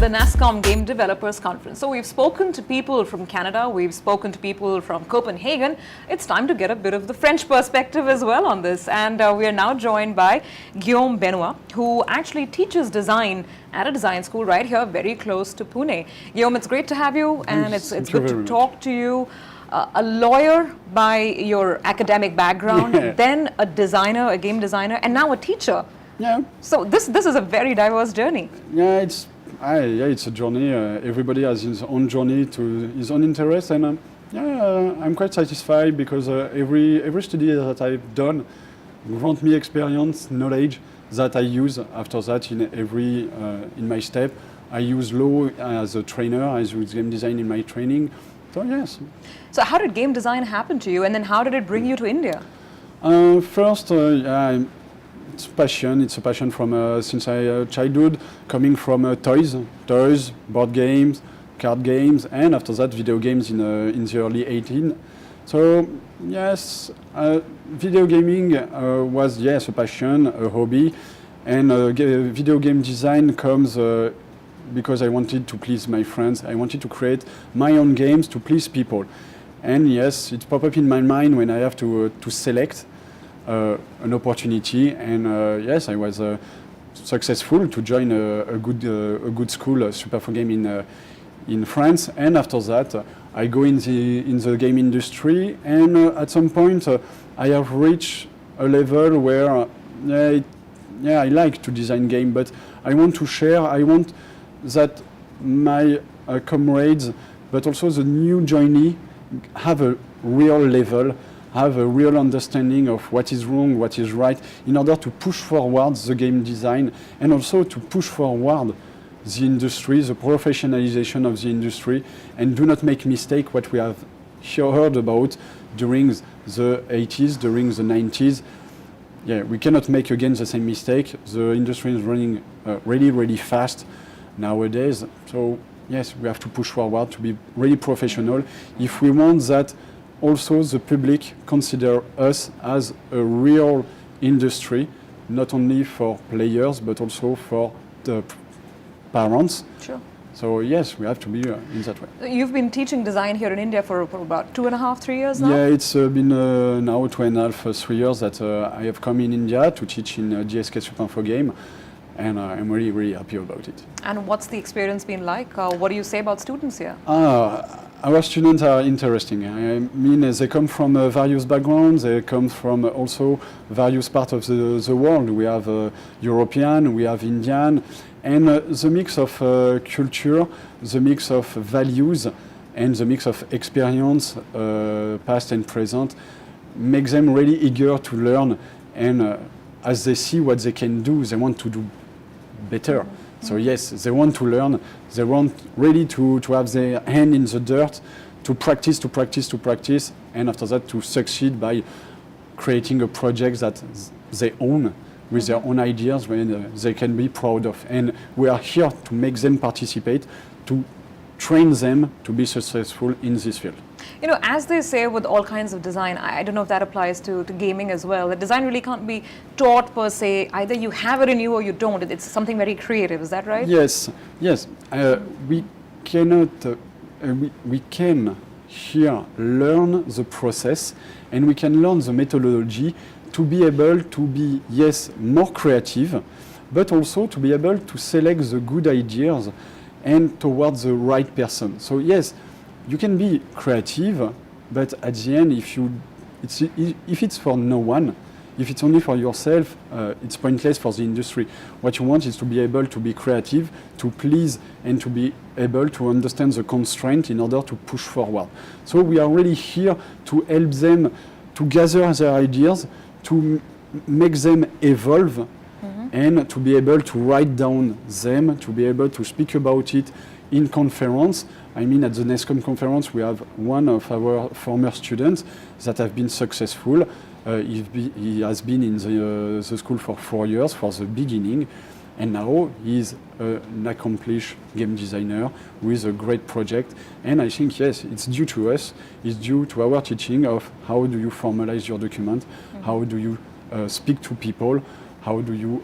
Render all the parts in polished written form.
the NASSCOM Game Developers Conference. So we've spoken to people from Canada, we've spoken to people from Copenhagen. It's time to get a bit of the French perspective as well on this. And we are now joined by Guillaume Benoit, who actually teaches design at a design school right here, very close to Pune. Guillaume, it's great to have you, and it's good to talk to you. A lawyer by your academic background, then a designer, a game designer, and now a teacher. Yeah. So this is a very diverse journey. Yeah, it's a journey. Everybody has his own journey to his own interest, and I'm quite satisfied because every study that I've done grant me experience, knowledge that I use after that in my step. I use law as a trainer. I use game design in my training. So yes. So how did game design happen to you, and then how did it bring you to India? First, it's passion. It's a passion from since childhood, coming from toys, board games, card games, and after that, video games in the early 18. So yes, video gaming was a passion, a hobby, and video game design comes because I wanted to please my friends. I wanted to create my own games to please people. And yes, it popped up in my mind when I have to select an opportunity. And yes, I was successful to join a good school, Supinfogame in France. And after that, I go in the game industry. And at some point, I have reached a level where I like to design games, but I want to share. I want that my comrades, but also the new joinee, have a real level, have a real understanding of what is wrong, what is right, in order to push forward the game design and also to push forward the industry, the professionalization of the industry, and do not make mistake what we have heard about during the 80s, during the 90s. Yeah, we cannot make again the same mistake. The industry is running really fast nowadays. So yes, we have to push forward to be really professional if we want that also the public consider us as a real industry, not only for players but also for the parents. Sure. So yes, we have to be in that way. You've been teaching design here in India for about 2.5, 3 years now? Yeah, it's been now 2.5, 3 years that I have come in India to teach in DSK Supinfogame. And I'm really happy about it. And what's the experience been like? What do you say about students here? Our students are interesting. I mean, they come from various backgrounds. They come from also various parts of the world. We have European, we have Indian, and the mix of culture, the mix of values, and the mix of experience, past and present, makes them really eager to learn. And as they see what they can do, they want to do better. So yes, they want to learn. They want really to have their hand in the dirt, to practice, and after that to succeed by creating a project that they own with their own ideas, when they can be proud of. And we are here to make them participate, to train them to be successful in this field. You know, as they say with all kinds of design, I don't know if that applies to gaming as well, that design really can't be taught per se. Either you have it in you or you don't. It's something very creative, is that right? Yes. We cannot, we can here learn the process, and we can learn the methodology to be able to be, yes, more creative, but also to be able to select the good ideas and towards the right person. So yes, you can be creative, but at the end, if it's for no one, if it's only for yourself, it's pointless for the industry. What you want is to be able to be creative, to please, and to be able to understand the constraint in order to push forward. So we are really here to help them to gather their ideas, to make them evolve, and to be able to write down them, to be able to speak about it in conference. I mean, at the NASSCOM conference, we have one of our former students that have been successful. He has been in the school for 4 years, for the beginning, and now he's an accomplished game designer with a great project. And I think, yes, it's due to us, it's due to our teaching of how do you formalize your document, how do you speak to people, how do you,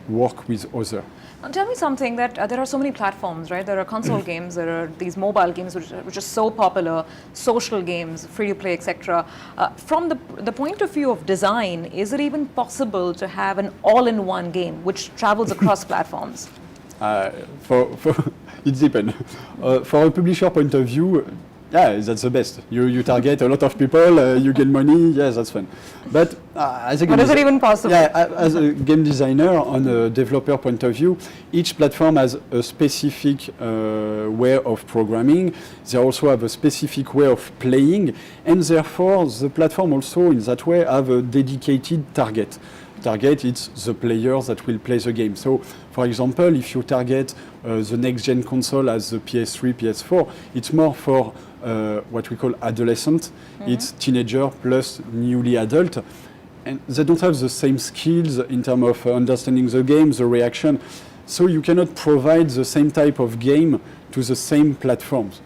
work with others. Now tell me something that there are so many platforms, right? There are console games, there are these mobile games which are so popular, social games, free to play, etc. From the point of view of design, is it even possible to have an all-in-one game which travels across platforms? It depends. For a publisher point of view, yeah, that's the best. You target a lot of people, you get money, yes, that's fun. But as a game is it even possible? Yeah, as a game designer, on a developer point of view, each platform has a specific way of programming. They also have a specific way of playing, and therefore the platform also, in that way, have a dedicated target. Target, it's the players that will play the game. So, for example, if you target the next-gen console as the PS3, PS4, it's more for what we call adolescent. It's teenager plus newly adult. And they don't have the same skills in terms of understanding the game, the reaction. So you cannot provide the same type of game to the same platforms.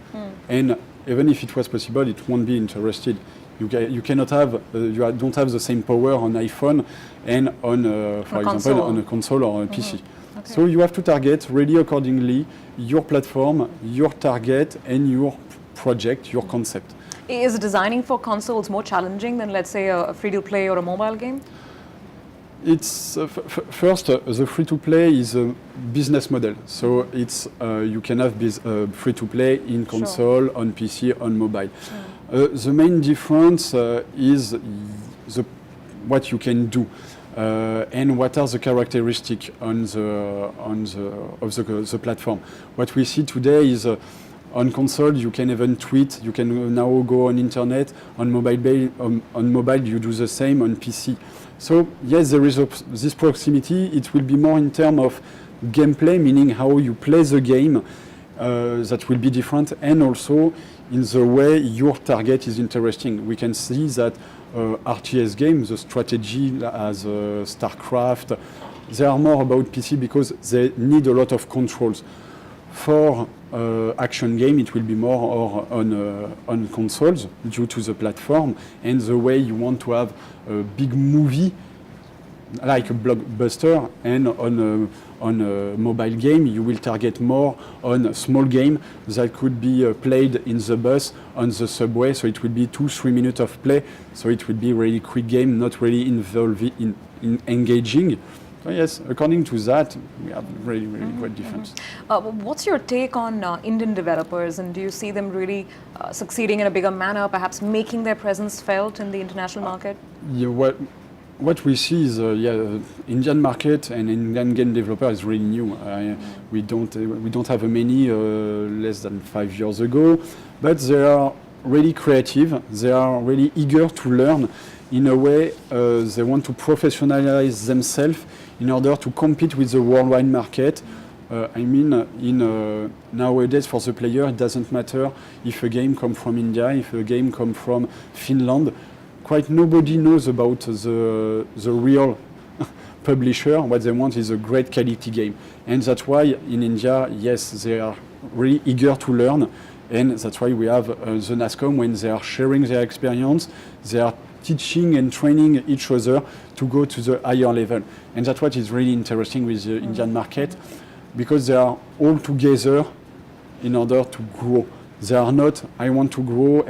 And even if it was possible, it won't be interested. You cannot have, you don't have the same power on iPhone and on, for example, on a console or a PC. Okay. So you have to target really accordingly your platform, your target, and your project, your concept. Is designing for consoles more challenging than, let's say, a free-to-play or a mobile game? It's first the free-to-play is a business model. So it's you can have free-to-play in console, on PC, on mobile. The main difference is what you can do and what are the characteristics of the platform. What we see today is on console you can even tweet. You can now go on internet. On mobile you do the same on PC. So yes, there is this proximity. It will be more in terms of gameplay, meaning how you play the game. That will be different, and also in the way your target is interesting. We can see that RTS games, the strategy as StarCraft, they are more about PC because they need a lot of controls. For action game, it will be more on consoles due to the platform and the way you want to have a big movie like a blockbuster, and on a mobile game you will target more on a small game that could be played in the bus, on the subway, so it will be 2-3 minutes of play, so it will be really quick game, not really involving in engaging. So yes, according to that, we have really great difference. What's your take on Indian developers, and do you see them really succeeding in a bigger manner, perhaps making their presence felt in the international market? Yeah, what we see is, Indian market and Indian game developer is really new. We don't have many less than 5 years ago, but they are really creative. They are really eager to learn. In a way, they want to professionalize themselves in order to compete with the worldwide market. Nowadays for the player, it doesn't matter if a game comes from India, if a game comes from Finland. Quite nobody knows about the real publisher. What they want is a great quality game. And that's why in India, yes, they are really eager to learn. And that's why we have the NASSCOM, when they are sharing their experience, they are teaching and training each other to go to the higher level. And that's what is really interesting with the Indian market, because they are all together in order to grow. They are not, I want to grow,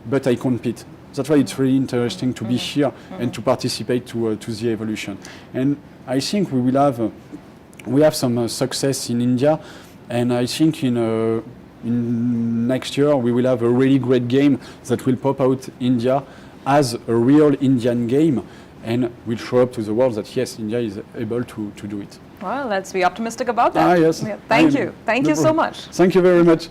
but I compete. That's why it's really interesting to be here and to participate to the evolution. And I think we have some success in India, and I think in next year we will have a really great game that will pop out India as a real Indian game, and will show up to the world that yes, India is able to do it. Well, let's be optimistic about that. Yes. Yeah, thank you so much. Thank you very much.